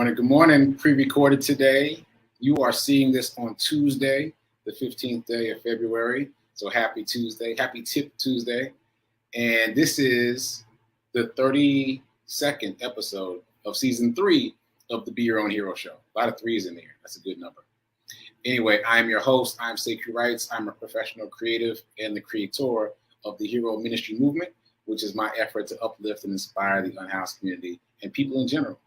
Good morning. Pre-recorded today. You are seeing this on Tuesday, the 15th day of February. So happy Tuesday, happy Tip Tuesday. And this is the 32nd episode of season 3 of the Be Your Own Hero show. A lot of threes in there. That's a good number. Anyway, I'm your host. I'm Sekou. I'm a professional creative and the creator of the Hero Ministry Movement, which is my effort to uplift and inspire the unhoused community and people in general.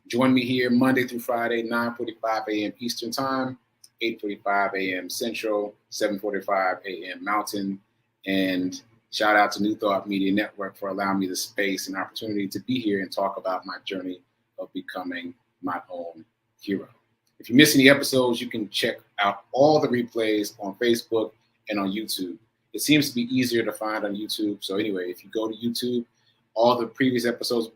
Join me here Monday through Friday, 9:45 a.m. Eastern Time, 8:45 a.m. Central, 7:45 a.m. Mountain. And shout out to New Thought Media Network for allowing me the space and opportunity to be here and talk about my journey of becoming my own hero. If you miss any episodes, you can check out all the replays on Facebook and on YouTube. It seems to be easier to find on YouTube. So anyway, if you go to YouTube, all the previous episodes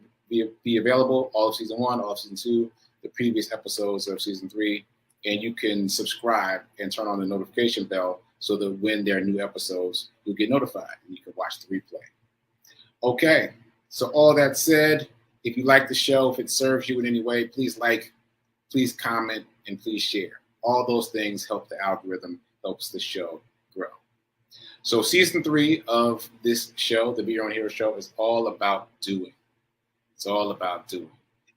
be available, all of season 1, all of season 2, the previous episodes of season 3, and you can subscribe and turn on the notification bell so that when there are new episodes, you'll get notified and you can watch the replay. Okay, so all that said, if you like the show, if it serves you in any way, please like, please comment, and please share. All those things help the algorithm, helps the show grow. So season 3 of this show, the Be Your Own Hero show, is all about doing. It's all about doing.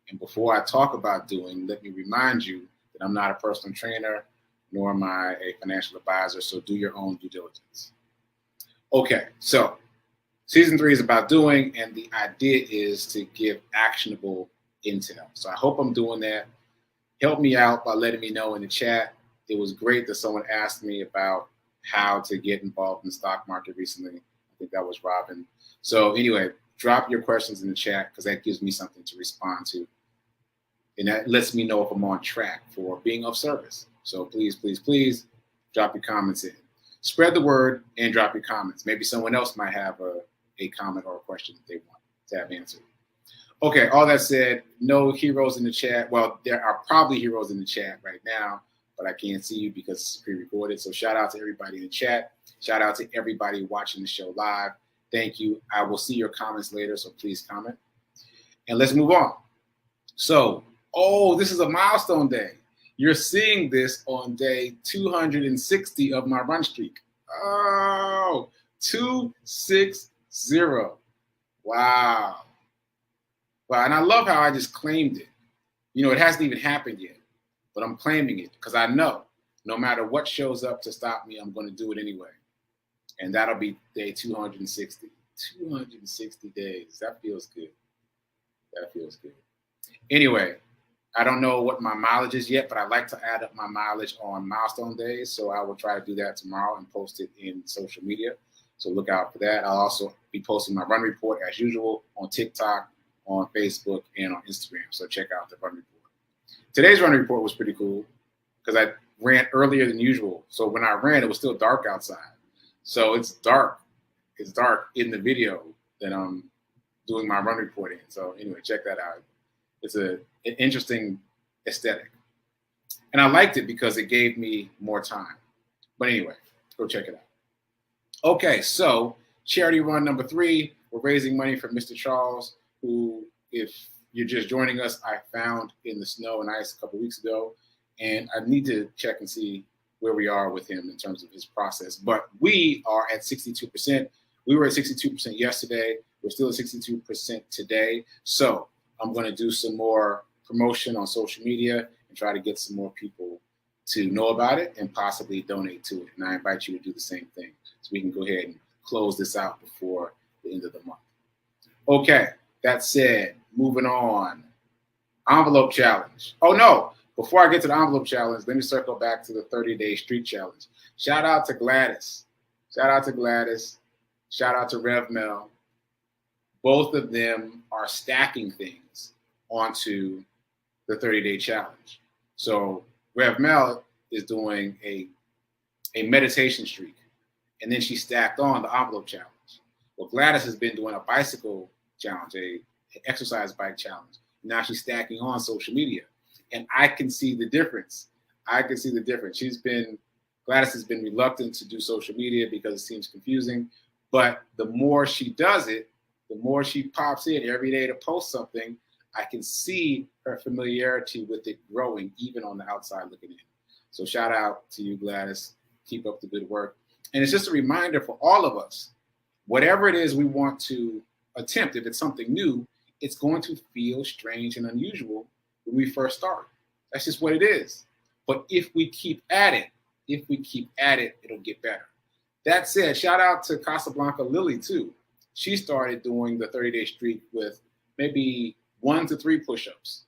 And before I talk about doing, let me remind you that I'm not a personal trainer, nor am I a financial advisor, so do your own due diligence. Okay, so season 3 is about doing, and the idea is to give actionable intel. So I hope I'm doing that. Help me out by letting me know in the chat. It was great that someone asked me about how to get involved in the stock market recently. I think that was Robin. So anyway, drop your questions in the chat because that gives me something to respond to. And that lets me know if I'm on track for being of service. So please, please, please drop your comments in. Spread the word and drop your comments. Maybe someone else might have a comment or a question that they want to have answered. Okay, all that said, no heroes in the chat. Well, there are probably heroes in the chat right now, but I can't see you because it's pre-recorded. So shout out to everybody in the chat. Shout out to everybody watching the show live. Thank you. I will see your comments later, so please comment. And let's move on. So, this is a milestone day. You're seeing this on day 260 of my run streak. 260. Wow. Wow, and I love how I just claimed it. You know, it hasn't even happened yet, but I'm claiming it because I know no matter what shows up to stop me, I'm going to do it anyway. And that'll be day 260. 260 days. That feels good. That feels good. Anyway, I don't know what my mileage is yet, but I like to add up my mileage on milestone days. So I will try to do that tomorrow and post it in social media. So look out for that. I'll also be posting my run report as usual on TikTok, on Facebook, and on Instagram. So check out the run report. Today's run report was pretty cool because I ran earlier than usual. So when I ran, it was still dark outside. So it's dark. It's dark in the video that I'm doing my run report in. So anyway, check that out. It's an interesting aesthetic. And I liked it because it gave me more time. But anyway, go check it out. Okay, so charity run number 3. We're raising money for Mr. Charles, who, if you're just joining us, I found in the snow and ice a couple weeks ago. And I need to check and see where we are with him in terms of his process. But we are at 62%. We were at 62% yesterday. We're still at 62% today. So I'm going to do some more promotion on social media and try to get some more people to know about it and possibly donate to it. And I invite you to do the same thing so we can go ahead and close this out before the end of the month. Okay, that said, moving on. Envelope challenge. Oh, no. Before I get to the envelope challenge, let me circle back to the 30-day streak challenge. Shout out to Gladys. Shout out to Gladys. Shout out to Rev Mel. Both of them are stacking things onto the 30-day challenge. So Rev Mel is doing a meditation streak, and then she stacked on the envelope challenge. Well, Gladys has been doing a bicycle challenge, an exercise bike challenge. Now she's stacking on social media. And I can see the difference. Gladys has been reluctant to do social media because it seems confusing. But the more she does it, the more she pops in every day to post something, I can see her familiarity with it growing, even on the outside looking in. So shout out to you, Gladys. Keep up the good work. And it's just a reminder for all of us, whatever it is we want to attempt, if it's something new, it's going to feel strange and unusual when we first start. That's just what it is. But if we keep at it, it'll get better. That said, shout out to Casablanca Lily too. She started doing the 30-day streak with maybe 1 to 3 push-ups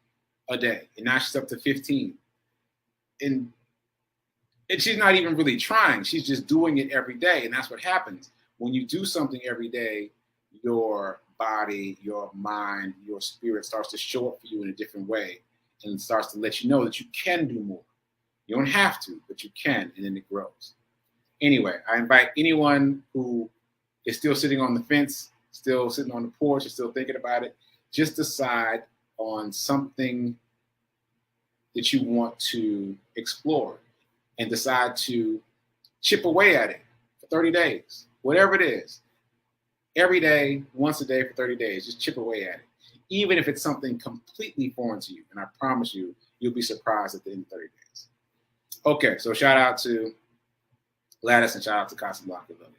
a day, and now she's up to 15. And she's not even really trying. She's just doing it every day, and that's what happens. When you do something every day, your body, your mind, your spirit starts to show up for you in a different way and starts to let you know that you can do more. You don't have to, but you can, and then it grows. Anyway, I invite anyone who is still sitting on the fence, still sitting on the porch, or still thinking about it, just decide on something that you want to explore and decide to chip away at it for 30 days, whatever it is. Every day, once a day for 30 days, just chip away at it. Even if it's something completely foreign to you, and I promise you, you'll be surprised at the end of 30 days. Okay, so shout out to Gladys and shout out to Casablanca Lily.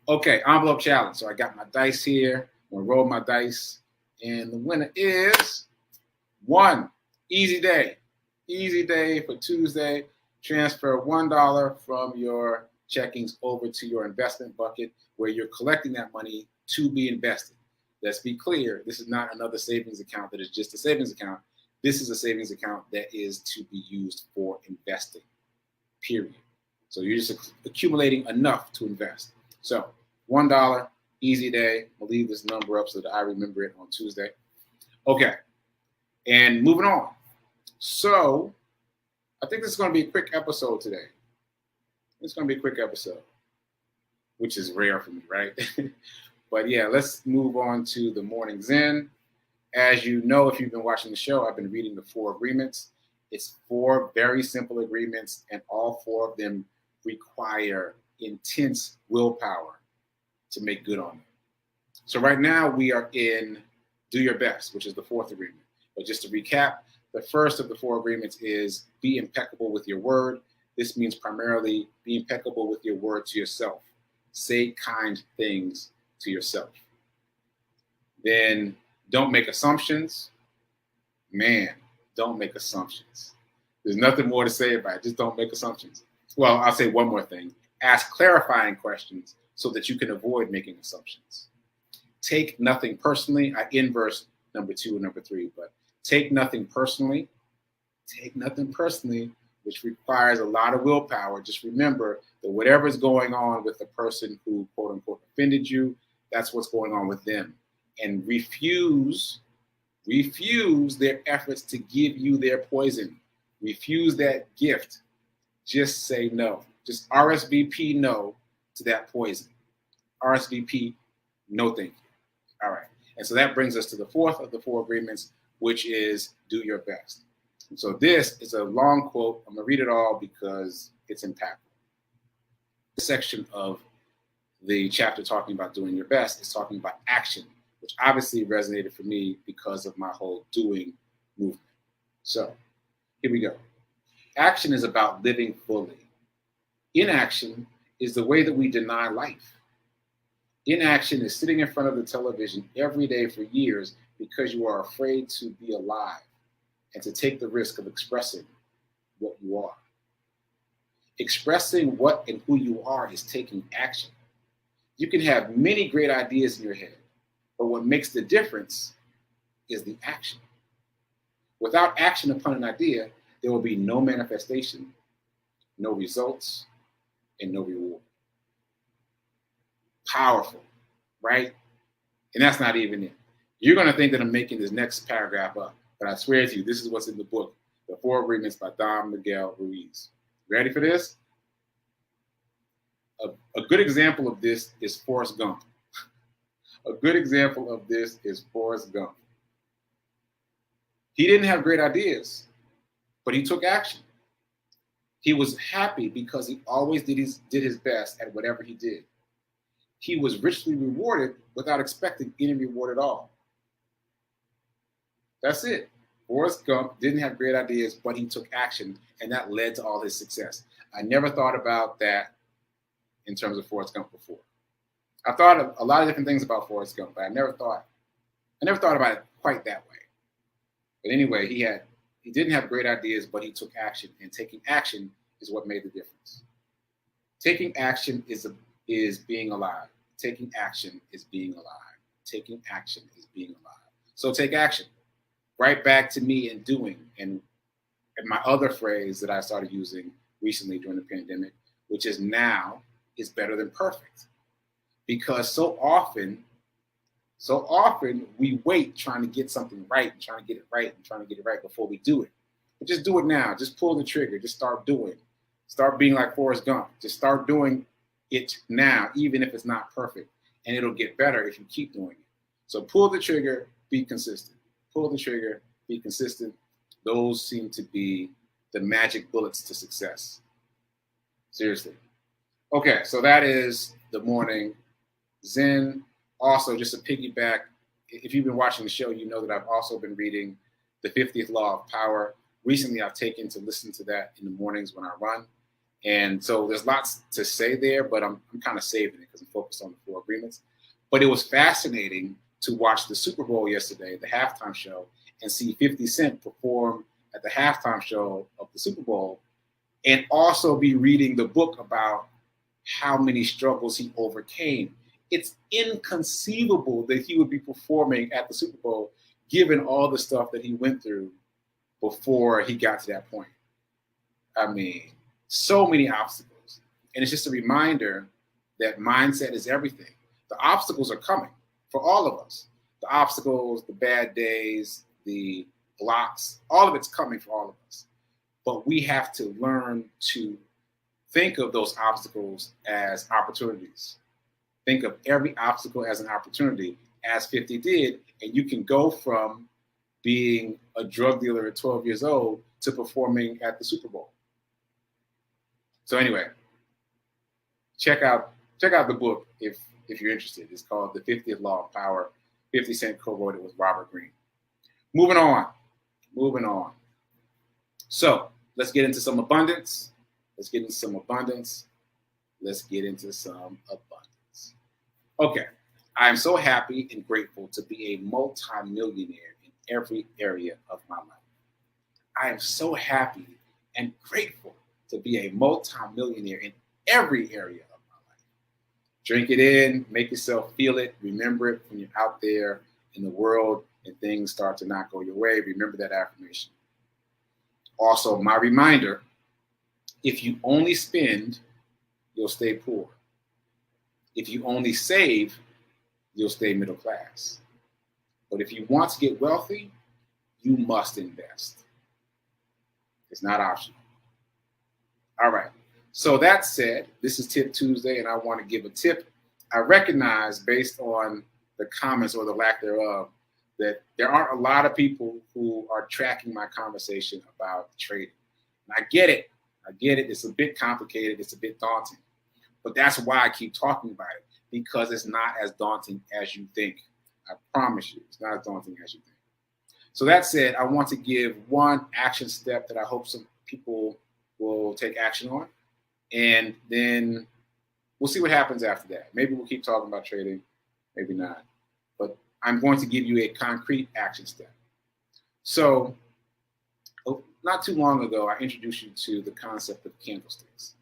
Okay, envelope challenge. So I got my dice here. I'm gonna roll my dice, and the winner is 1. Easy day. Easy day for Tuesday. Transfer $1 from your checkings over to your investment bucket where you're collecting that money to be invested. Let's be clear. This is not another savings account that is just a savings account. This is a savings account that is to be used for investing, period. So you're just accumulating enough to invest. So $1, easy day. I'll leave this number up so that I remember it on Tuesday. Okay, and moving on. So I think this is going to be a quick episode today. It's going to be a quick episode, which is rare for me, right? But yeah, let's move on to the morning Zen. As you know, if you've been watching the show, I've been reading the 4 agreements. It's 4 very simple agreements, and all 4 of them require intense willpower to make good on them. So right now we are in Do Your Best, which is the 4th agreement. But just to recap, the first of the 4 agreements is be impeccable with your word. This means primarily be impeccable with your word to yourself. Say kind things to yourself. Then don't make assumptions. Man, don't make assumptions. There's nothing more to say about it. Just don't make assumptions. Well, I'll say one more thing. Ask clarifying questions so that you can avoid making assumptions. Take nothing personally. I inverse number 2 and number 3, but take nothing personally. Take nothing personally, which requires a lot of willpower. Just remember that whatever's going on with the person who, quote unquote, offended you, that's what's going on with them. And refuse their efforts to give you their poison. Refuse that gift. Just say no. Just RSVP no to that poison. RSVP, no thank you. All right. And so that brings us to the 4th of the 4 agreements, which is do your best. And so this is a long quote. I'm going to read it all because it's impactful. This section of the chapter talking about doing your best is talking about action, which obviously resonated for me because of my whole doing movement. So here we go. Action is about living fully. Inaction is the way that we deny life. Inaction is sitting in front of the television every day for years because you are afraid to be alive and to take the risk of expressing what you are. Expressing what and who you are is taking action. You can have many great ideas in your head, but what makes the difference is the action. Without action upon an idea, there will be no manifestation, no results, and no reward. Powerful, right? And that's not even it. You're going to think that I'm making this next paragraph up, but I swear to you, this is what's in the book, The 4 Agreements by Don Miguel Ruiz. Ready for this? A good example of this is Forrest Gump. A good example of this is Forrest Gump. He didn't have great ideas, but he took action. He was happy because he always did his best at whatever he did. He was richly rewarded without expecting any reward at all. That's it. Forrest Gump didn't have great ideas, but he took action, and that led to all his success. I never thought about that in terms of Forrest Gump before. I thought of a lot of different things about Forrest Gump, but I never thought about it quite that way. But anyway, he didn't have great ideas, but he took action, and taking action is what made the difference. Taking action is being alive. Taking action is being alive. Taking action is being alive. So take action. Right back to me and doing. And my other phrase that I started using recently during the pandemic, which is now is better than perfect. Because so often we wait trying to get something right and trying to get it right and trying to get it right before we do it. But just do it now. Just pull the trigger. Just start doing. Start being like Forrest Gump. Just start doing it now, even if it's not perfect. And it'll get better if you keep doing it. So pull the trigger, be consistent. Pull the trigger, be consistent. Those seem to be the magic bullets to success. Seriously. Okay, so that is the morning Zen. Also, just to piggyback, if you've been watching the show, you know that I've also been reading The 50th Law of Power. Recently, I've taken to listen to that in the mornings when I run. And so there's lots to say there, but I'm kind of saving it because I'm focused on the 4 agreements. But it was fascinating to watch the Super Bowl yesterday, the halftime show, and see 50 Cent perform at the halftime show of the Super Bowl, and also be reading the book about how many struggles he overcame. It's inconceivable that he would be performing at the Super Bowl given all the stuff that he went through before he got to that point. I mean, so many obstacles. And it's just a reminder that mindset is everything. The obstacles are coming for all of us. The obstacles, the bad days, the blocks, all of it's coming for all of us. But we have to learn to think of those obstacles as opportunities. Think of every obstacle as an opportunity, as 50 did, and you can go from being a drug dealer at 12 years old to performing at the Super Bowl. So anyway, check out the book if you're interested. It's called The 50th Law of Power. 50 Cent co-wrote it with Robert Greene. Moving on. So let's get into some abundance. Okay, I am so happy and grateful to be a multi-millionaire in every area of my life. I am so happy and grateful to be a multi-millionaire in every area of my life. Drink it in, make yourself feel it, remember it when you're out there in the world and things start to not go your way. Remember that affirmation. Also, my reminder, if you only spend, you'll stay poor. If you only save, you'll stay middle class. But if you want to get wealthy, you must invest. It's not optional. All right. So that said, this is Tip Tuesday, and I want to give a tip. I recognize, based on the comments or the lack thereof, that there aren't a lot of people who are tracking my conversation about trading. And I get it. It's a bit complicated. It's a bit daunting. But that's why I keep talking about it, because it's not as daunting as you think. I promise you, it's not as daunting as you think. So that said, I want to give one action step that I hope some people will take action on. And then we'll see what happens after that. Maybe we'll keep talking about trading, maybe not. But I'm going to give you a concrete action step. So not too long ago, I introduced you to the concept of candlesticks.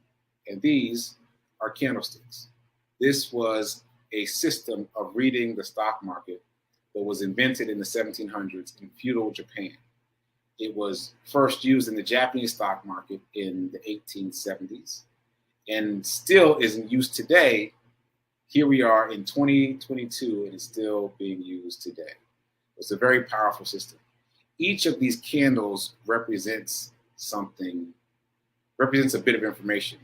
And these are candlesticks. This was a system of reading the stock market that was invented in the 1700s in feudal Japan. It was first used in the Japanese stock market in the 1870s and still is in use today. Here we are in 2022 and it's still being used today. It's a very powerful system. Each of these candles represents a bit of information.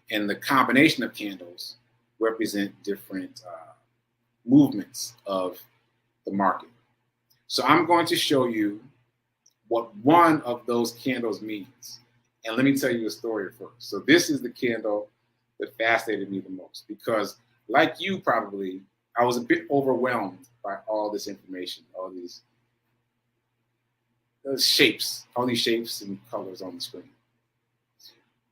And the combination of candles represent different movements of the market. So I'm going to show you what one of those candles means. And let me tell you a story first. So this is the candle that fascinated me the most because, like you probably, I was a bit overwhelmed by all this information, all these shapes, all these shapes and colors on the screen.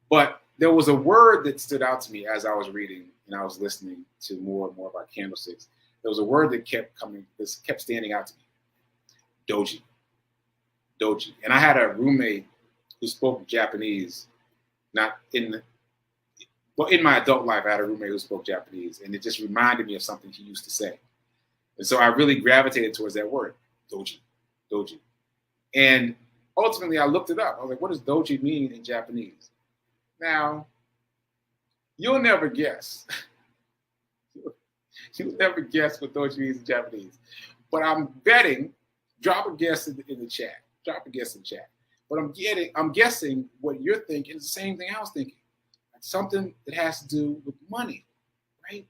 But there was a word that stood out to me as I was reading and I was listening to more and more about candlesticks. There was a word that kept standing out to me. Doji. Doji. And I had a roommate who spoke Japanese, in my adult life, I had a roommate who spoke Japanese, and it just reminded me of something he used to say. And so I really gravitated towards that word, doji, doji. And ultimately, I looked it up. I was like, what does doji mean in Japanese? Now, you'll never guess. You'll never guess what doji means in Japanese. But I'm betting, drop a guess in the chat. Drop a guess in the chat. But I'm guessing what you're thinking is the same thing I was thinking. Something that has to do with money, right?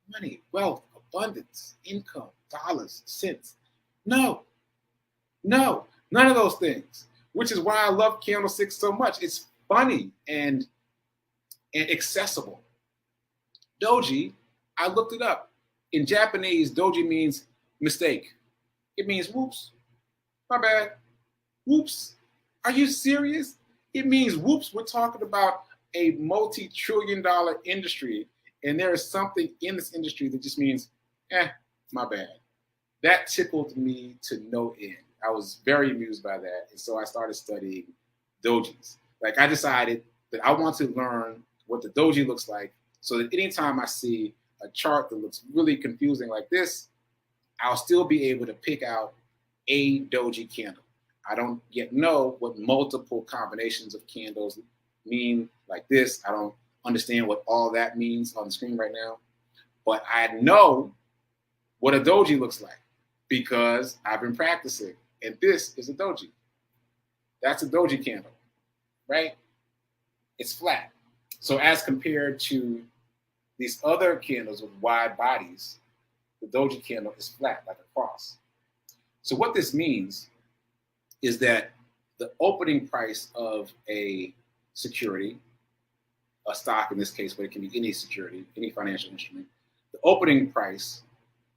Money, wealth, abundance, income, dollars, cents. No, none of those things, which is why I love candlesticks so much. It's funny and accessible. Doji, I looked it up. In Japanese, doji means mistake. It means whoops, my bad, whoops. Are you serious? It means whoops, we're talking about a multi-trillion-dollar industry, and there is something in this industry that just means, my bad. That tickled me to no end. I was very amused by that, and so I started studying dojis. Like, I decided that I want to learn what the doji looks like, so that anytime I see a chart that looks really confusing like this, I'll still be able to pick out a doji candle. I don't yet know what multiple combinations of candles mean like this. I don't understand what all that means on the screen right now, but I know what a doji looks like because I've been practicing, and this is a doji. That's a doji candle, right? It's flat. So as compared to these other candles with wide bodies, the doji candle is flat, like a cross. So what this means is that the opening price of a security, a stock in this case, but it can be any security, any financial instrument, the opening price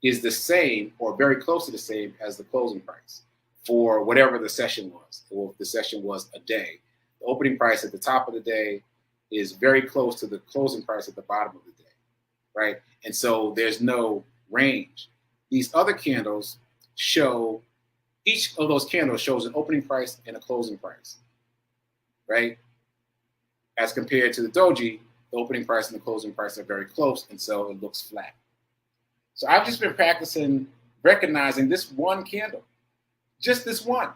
is the same or very close to the same as the closing price for whatever the session was, or if the session was a day. The opening price at the top of the day is very close to the closing price at the bottom of the day, right? And so there's no range. These other candles show, each of those candles shows an opening price and a closing price, right? As compared to the doji, the opening price and the closing price are very close, and so it looks flat. So I've just been practicing recognizing this one candle, just this one,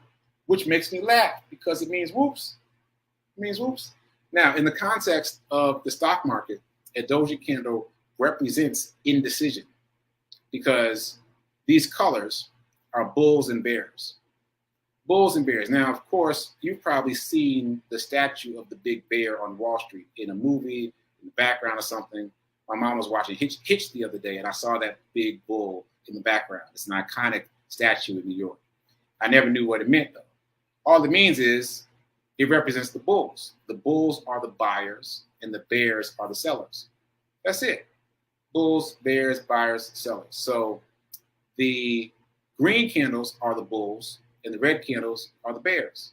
which makes me laugh because it means whoops. It means whoops. Now, in the context of the stock market, a doji candle represents indecision because these colors are bulls and bears. Bulls and bears. Now, of course, you've probably seen the statue of the big bear on Wall Street in a movie, in the background or something. My mom was watching Hitch the other day, and I saw that big bull in the background. It's an iconic statue in New York. I never knew what it meant, though. All it means is it represents the bulls. The bulls are the buyers, and the bears are the sellers. That's it. Bulls, bears, buyers, sellers. So the green candles are the bulls, and the red candles are the bears.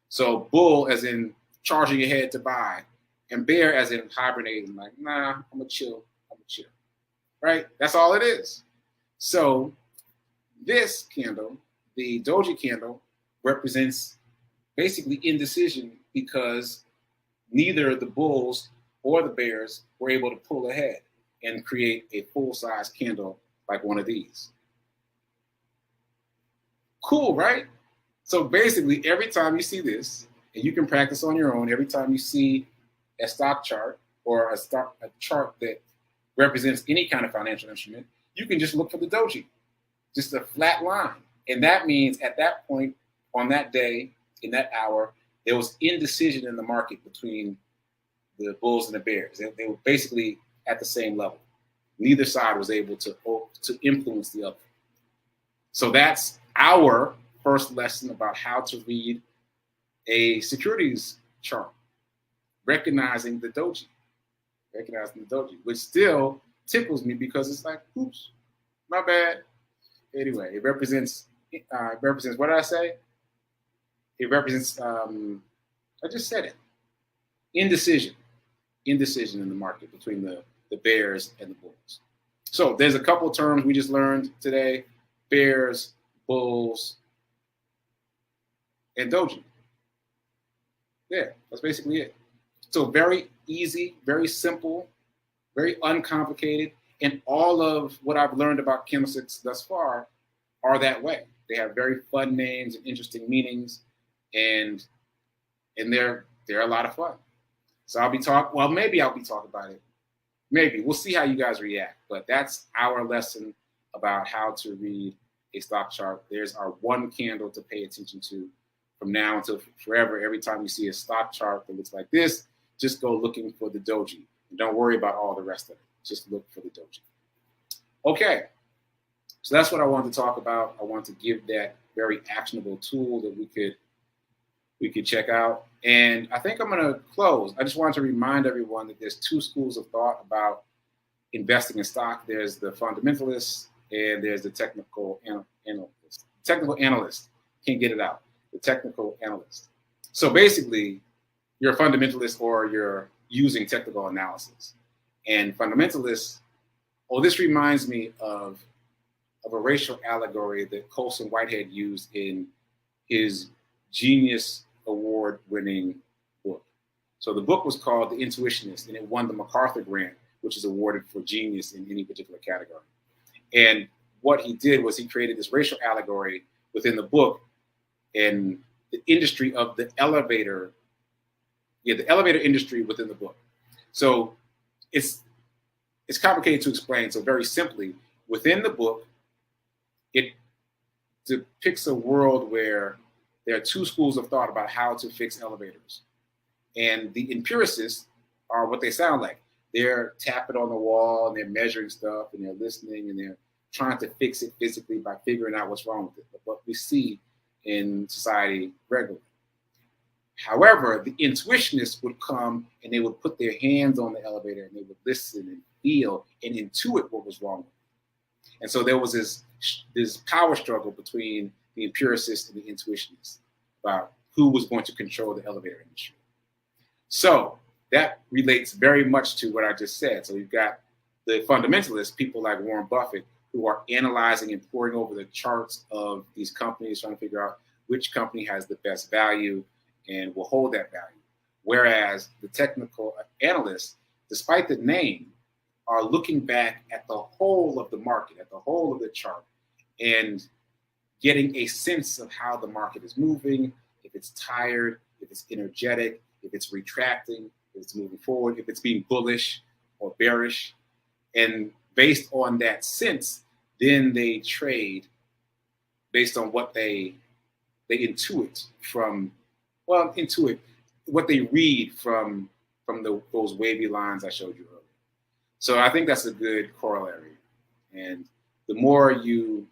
So bull as in charging ahead to buy, and bear as in hibernating, like, nah, I'm gonna chill, right? That's all it is. So this candle, the doji candle, represents basically indecision because neither the bulls or the bears were able to pull ahead and create a full-size candle like one of these. Cool, right? So basically, every time you see this, and you can practice on your own, every time you see a stock chart or a chart that represents any kind of financial instrument, you can just look for the doji, just a flat line. And that means at that point, on that day, in that hour, there was indecision in the market between the bulls and the bears. They were basically at the same level. Neither side was able to influence the other. So that's our first lesson about how to read a securities chart, recognizing the doji, which still tickles me because it's like, oops, my bad. Anyway, it represents what did I say? it represents, I just said it, indecision in the market between the bears and the bulls. So there's a couple of terms we just learned today: bears, bulls, and doji. Yeah, that's basically it. So very easy, very simple, very uncomplicated. And all of what I've learned about candlesticks thus far are that way. They have very fun names and interesting meanings, and they're a lot of fun. So maybe I'll be talking about it. Maybe. We'll see how you guys react. But that's our lesson about how to read a stock chart. There's our one candle to pay attention to from now until forever. Every time you see a stock chart that looks like this, just go looking for the doji. And don't worry about all the rest of it. Just look for the doji. Okay. So that's what I wanted to talk about. I want to give that very actionable tool that we could check out. And I think I'm going to close. I just wanted to remind everyone that there's two schools of thought about investing in stock. There's the fundamentalist and there's the technical analyst. Technical analyst. Can't get it out. The technical analyst. So basically, you're a fundamentalist or you're using technical analysis. And fundamentalists, this reminds me of a racial allegory that Colson Whitehead used in his Genius Award-winning book. So the book was called The Intuitionist, and it won the MacArthur Grant, which is awarded for genius in any particular category. And what he did was he created this racial allegory within the book and the industry of the elevator industry within the book. So it's complicated to explain. So very simply, within the book, it depicts a world where there are two schools of thought about how to fix elevators. And the empiricists are what they sound like. They're tapping on the wall and they're measuring stuff and they're listening and they're trying to fix it physically by figuring out what's wrong with it. What we see in society regularly. However, the intuitionists would come and they would put their hands on the elevator and they would listen and feel and intuit what was wrong with it. And so there was this power struggle between the empiricists and the intuitionists about who was going to control the elevator industry. So that relates very much to what I just said. So you've got the fundamentalists, people like Warren Buffett, who are analyzing and poring over the charts of these companies, trying to figure out which company has the best value and will hold that value. Whereas the technical analysts, despite the name, are looking back at the whole of the market, at the whole of the chart, and getting a sense of how the market is moving, if it's tired, if it's energetic, if it's retracting, if it's moving forward, if it's being bullish or bearish. And based on that sense, then they trade based on what they intuit from, what they read from those wavy lines I showed you earlier. So I think that's a good corollary. And the more you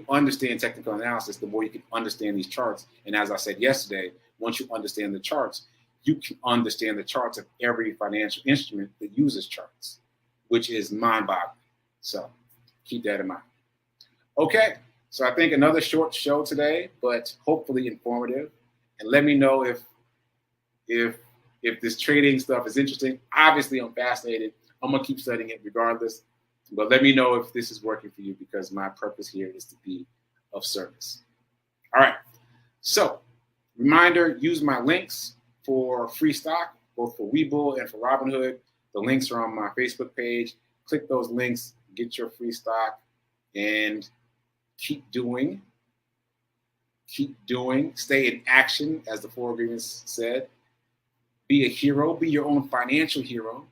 understand technical analysis, the more you can understand these charts. And as I said yesterday, once you understand the charts, you can understand the charts of every financial instrument that uses charts, which is mind-boggling. So keep that in mind. Okay, so I think another short show today, but hopefully informative. And let me know if this trading stuff is interesting. Obviously, I'm fascinated. I'm gonna keep studying it regardless. But let me know if this is working for you, because my purpose here is to be of service. All right. So, reminder, use my links for free stock, both for Webull and for Robinhood. The links are on my Facebook page. Click those links, get your free stock, and keep doing. Stay in action, as the 4 agreements said. Be a hero. Be your own financial hero.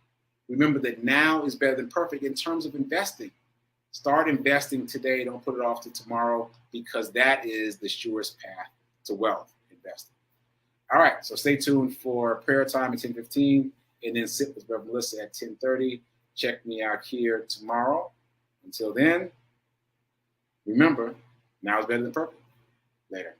Remember that now is better than perfect in terms of investing. Start investing today. Don't put it off to tomorrow, because that is the surest path to wealth, investing. All right, so stay tuned for prayer time at 10:15, and then sit with Reverend Melissa at 10:30. Check me out here tomorrow. Until then, remember, now is better than perfect. Later.